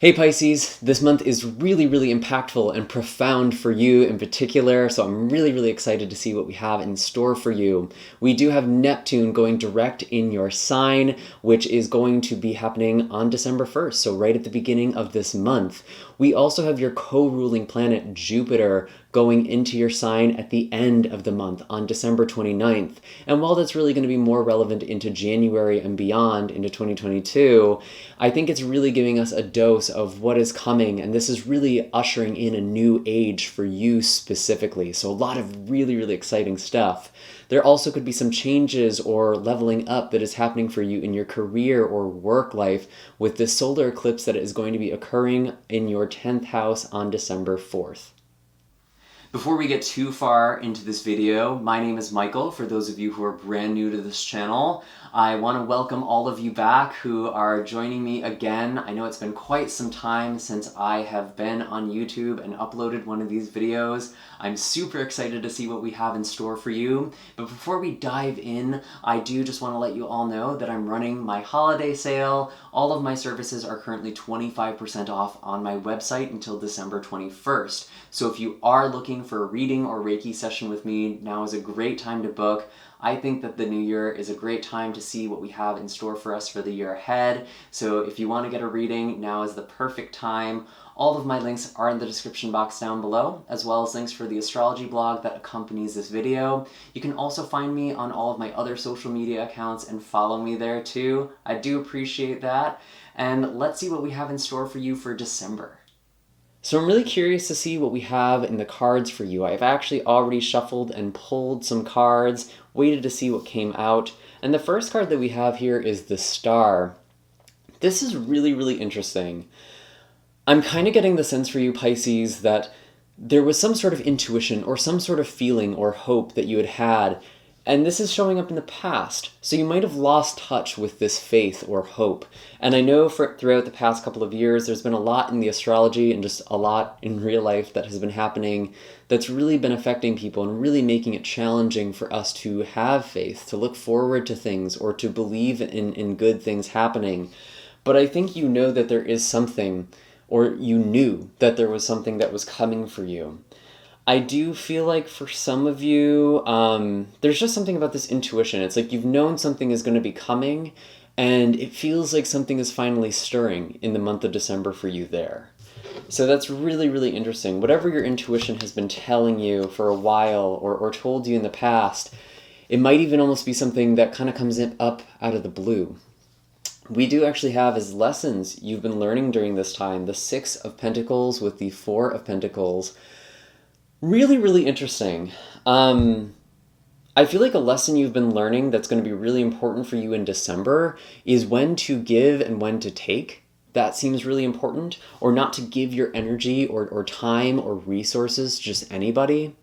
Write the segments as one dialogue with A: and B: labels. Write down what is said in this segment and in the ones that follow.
A: Hey Pisces, this month is really impactful and profound for you in particular, so I'm really excited to see what we have in store for you. We do have Neptune going direct in your sign, which is going to be happening on December 1st, so right at the beginning of this month. We also have your co-ruling planet Jupiter going into your sign at the end of the month on December 29th. And while that's really going to be more relevant into January and beyond, into 2022, I think it's really giving us a dose of what is coming, and this is really ushering in a new age for you specifically. So a lot of really exciting stuff. There also could be some changes or leveling up that is happening for you in your career or work life with this solar eclipse that is going to be occurring in your 10th house on December 4th. Before we get too far into this video, my name is Michael. For those of you who are brand new to this channel, I want to welcome all of you back who are joining me again. I know it's been quite some time since I have been on YouTube and uploaded one of these videos. I'm super excited to see what we have in store for you. But before we dive in, I do just want to let you all know that I'm running my holiday sale. All of my services are currently 25% off on my website until December 21st. So if you are looking for a reading or Reiki session with me, now is a great time to book. I think that the new year is a great time to see what we have in store for us for the year ahead. So if you want to get a reading, now is the perfect time. All of my links are in the description box down below, as well as links for the astrology blog that accompanies this video. You can also find me on all of my other social media accounts and follow me there too. I do appreciate that. And let's see what we have in store for you for December. So I'm really curious to see what we have in the cards for you. I've actually already shuffled and pulled some cards, waited to see what came out. And the first card that we have here is the Star. This is really interesting. I'm kind of getting the sense for you, Pisces, that there was some sort of intuition or some sort of feeling or hope that you had. And this is showing up in the past. So you might have lost touch with this faith or hope. And I know throughout the past couple of years, there's been a lot in the astrology and just a lot in real life that has been happening that's really been affecting people and really making it challenging for us to have faith, to look forward to things or to believe in good things happening. But I think you know that there is something, or you knew that there was something that was coming for you. I do feel like for some of you, there's just something about this intuition. It's like you've known something is going to be coming, and it feels like something is finally stirring in the month of December for you there. So that's really interesting. Whatever your intuition has been telling you for a while or told you in the past, it might even almost be something that kind of comes up out of the blue. We do actually have as lessons you've been learning during this time, the Six of Pentacles with the Four of Pentacles. Really interesting. I feel like a lesson you've been learning that's going to be really important for you in December is when to give and when to take. That seems really important. Or not to give your energy or time or resources to just anybody.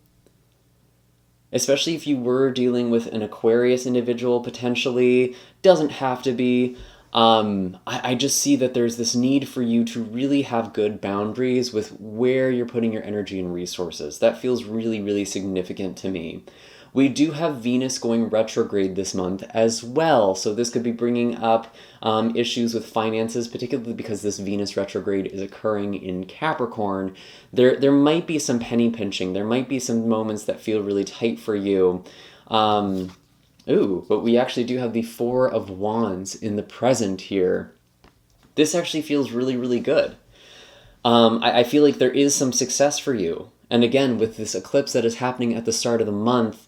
A: Especially if you were dealing with an Aquarius individual potentially. Doesn't have to be. I just see that there's this need for you to really have good boundaries with where you're putting your energy and resources. That feels really significant to me. We do have Venus going retrograde this month as well, so this could be bringing up issues with finances, particularly because this Venus retrograde is occurring in Capricorn. There might be some penny pinching. There might be some moments that feel really tight for you. But we actually do have the Four of Wands in the present here. This actually feels really good. I feel like there is some success for you. And again, with this eclipse that is happening at the start of the month,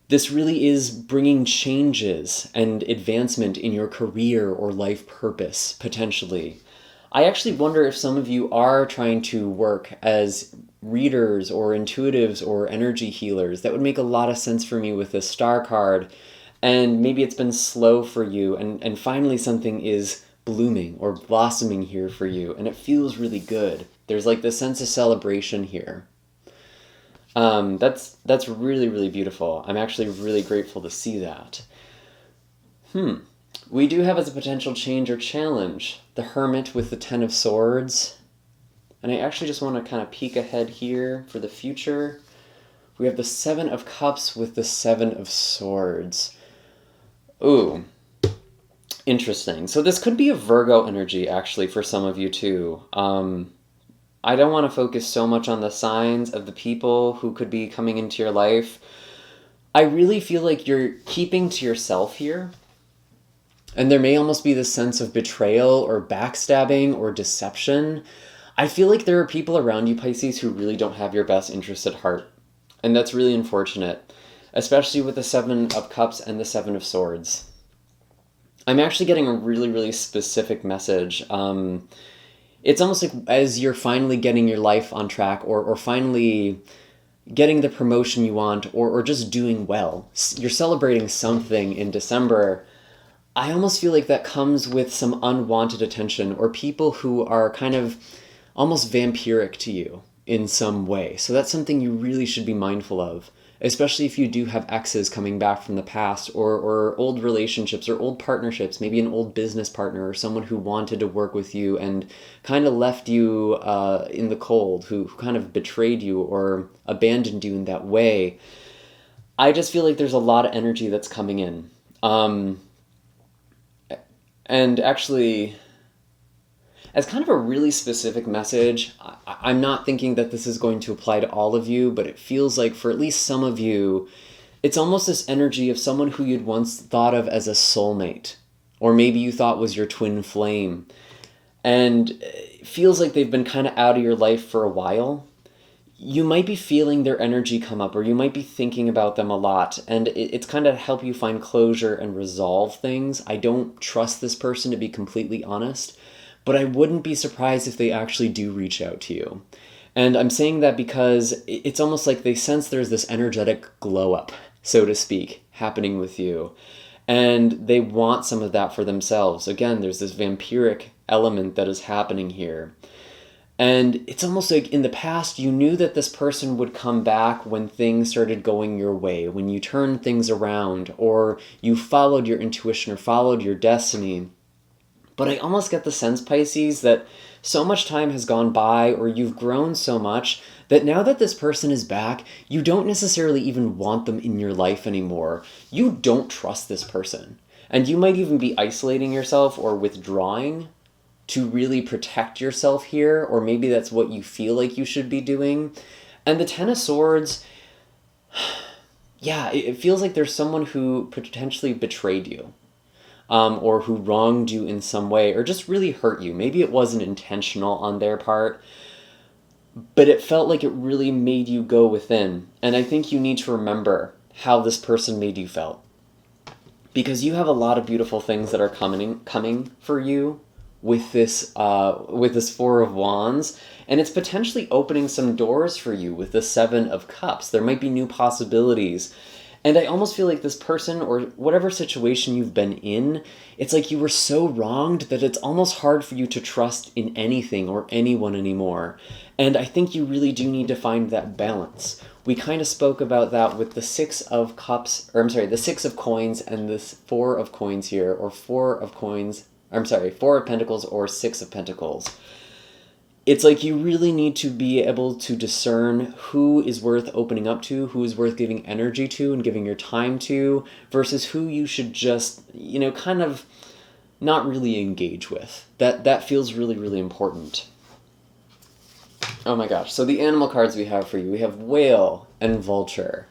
A: this really is bringing changes and advancement in your career or life purpose, potentially. I actually wonder if some of you are trying to work as readers or intuitives or energy healers. That would make a lot of sense for me with this Star card. And maybe it's been slow for you and finally something is blooming or blossoming here for you and it feels really good. There's like this sense of celebration here. That's really beautiful. I'm actually really grateful to see that. We do have as a potential change or challenge the Hermit with the Ten of Swords. And I actually just want to kind of peek ahead here for the future. We have the Seven of Cups with the Seven of Swords. Ooh. Interesting. So this could be a Virgo energy, actually, for some of you, too. I don't want to focus so much on the signs of the people who could be coming into your life. I really feel like you're keeping to yourself here. And there may almost be this sense of betrayal or backstabbing or deception. I feel like there are people around you, Pisces, who really don't have your best interest at heart. And that's really unfortunate, especially with the Seven of Cups and the Seven of Swords. I'm actually getting a really, really specific message. It's almost like as you're finally getting your life on track or finally getting the promotion you want or just doing well, you're celebrating something in December. I almost feel like that comes with some unwanted attention or people who are kind of almost vampiric to you in some way. So that's something you really should be mindful of, especially if you do have exes coming back from the past or old relationships or old partnerships, maybe an old business partner or someone who wanted to work with you and kind of left you in the cold, who kind of betrayed you or abandoned you in that way. I just feel like there's a lot of energy that's coming in. And actually, as kind of a really specific message, I'm not thinking that this is going to apply to all of you, but it feels like for at least some of you, it's almost this energy of someone who you'd once thought of as a soulmate, or maybe you thought was your twin flame. And it feels like they've been kind of out of your life for a while. You might be feeling their energy come up, or you might be thinking about them a lot, and it's kind of help you find closure and resolve things. I don't trust this person, to be completely honest, but I wouldn't be surprised if they actually do reach out to you. And I'm saying that because it's almost like they sense there's this energetic glow up, so to speak, happening with you. And they want some of that for themselves. Again, there's this vampiric element that is happening here. And it's almost like in the past, you knew that this person would come back when things started going your way, when you turned things around, or you followed your intuition or followed your destiny. But I almost get the sense, Pisces, that so much time has gone by, or you've grown so much, that now that this person is back, you don't necessarily even want them in your life anymore. You don't trust this person. And you might even be isolating yourself or withdrawing to really protect yourself here, or maybe that's what you feel like you should be doing. And the Ten of Swords, yeah, it feels like there's someone who potentially betrayed you, or who wronged you in some way, or just really hurt you. Maybe it wasn't intentional on their part, but it felt like it really made you go within. And I think you need to remember how this person made you feel, because you have a lot of beautiful things that are coming for you with this Four of Wands, and it's potentially opening some doors for you with the Seven of Cups. There might be new possibilities. And I almost feel like this person, or whatever situation you've been in, it's like you were so wronged that it's almost hard for you to trust in anything or anyone anymore. And I think you really do need to find that balance. We kind of spoke about that with the Six of Cups, or I'm sorry, the Six of Coins and the Four of Coins here, or Four of Pentacles or Six of Pentacles. It's like you really need to be able to discern who is worth opening up to, who is worth giving energy to and giving your time to, versus who you should just, kind of not really engage with. That feels really, really important. Oh my gosh. So the animal cards we have for you, we have Whale and Vulture.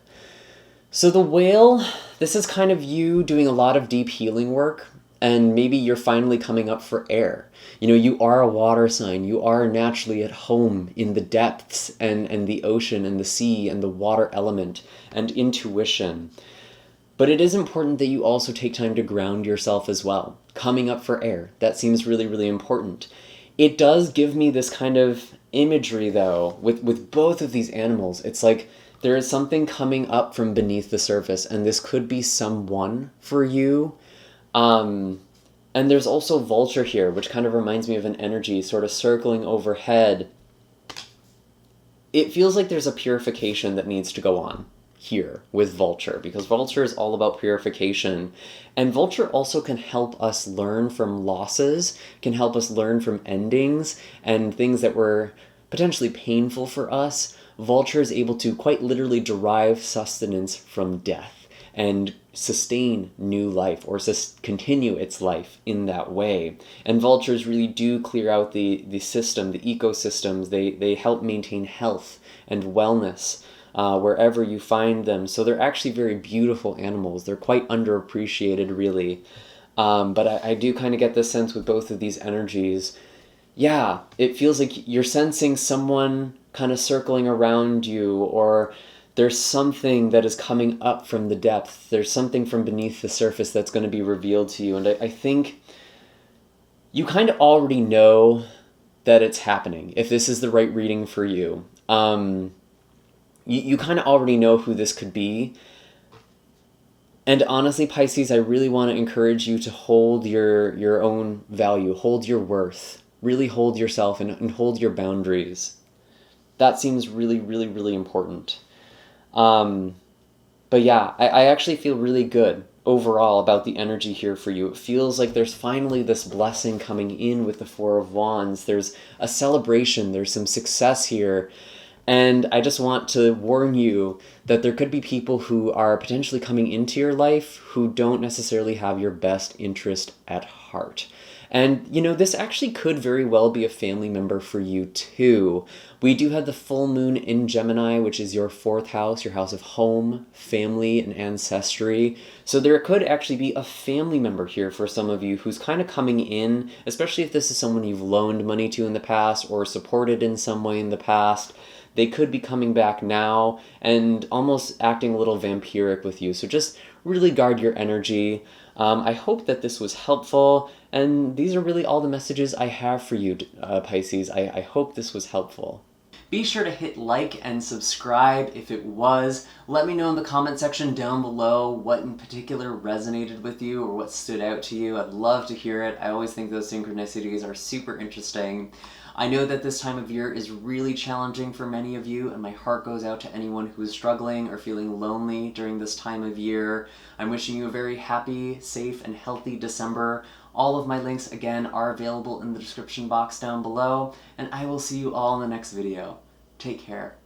A: So the Whale, this is kind of you doing a lot of deep healing work. And maybe you're finally coming up for air. You are a water sign. You are naturally at home in the depths and the ocean and the sea and the water element and intuition. But it is important that you also take time to ground yourself as well. Coming up for air. That seems really, really important. It does give me this kind of imagery, though, with both of these animals. It's like there is something coming up from beneath the surface, and this could be someone for you. And there's also Vulture here, which kind of reminds me of an energy sort of circling overhead. It feels like there's a purification that needs to go on here with Vulture, because Vulture is all about purification. And Vulture also can help us learn from losses, can help us learn from endings and things that were potentially painful for us. Vulture is able to quite literally derive sustenance from death. and sustain new life or continue its life in that way. And vultures really do clear out the system, the ecosystems. They help maintain health and wellness wherever you find them. So they're actually very beautiful animals. They're quite underappreciated, really. But I do kind of get this sense with both of these energies. Yeah, it feels like you're sensing someone kind of circling around you, or there's something that is coming up from the depth. There's something from beneath the surface that's going to be revealed to you. And I think you kind of already know that it's happening, if this is the right reading for you. You kind of already know who this could be. And honestly, Pisces, I really want to encourage you to hold your own value, hold your worth, really hold yourself and hold your boundaries. That seems really, really, really important. But yeah, I actually feel really good overall about the energy here for you. It feels like there's finally this blessing coming in with the Four of Wands. There's a celebration, there's some success here. And I just want to warn you that there could be people who are potentially coming into your life who don't necessarily have your best interest at heart. And, you know, this actually could very well be a family member for you too. We do have the full moon in Gemini, which is your 4th house, your house of home, family, and ancestry. So there could actually be a family member here for some of you who's kind of coming in, especially if this is someone you've loaned money to in the past or supported in some way in the past. They could be coming back now and almost acting a little vampiric with you. So just really guard your energy. I hope that this was helpful. And these are really all the messages I have for you, Pisces. I hope this was helpful. Be sure to hit like and subscribe if it was. Let me know in the comment section down below what in particular resonated with you or what stood out to you. I'd love to hear it. I always think those synchronicities are super interesting. I know that this time of year is really challenging for many of you, and my heart goes out to anyone who is struggling or feeling lonely during this time of year. I'm wishing you a very happy, safe, and healthy December. All of my links, again, are available in the description box down below, and I will see you all in the next video. Take care.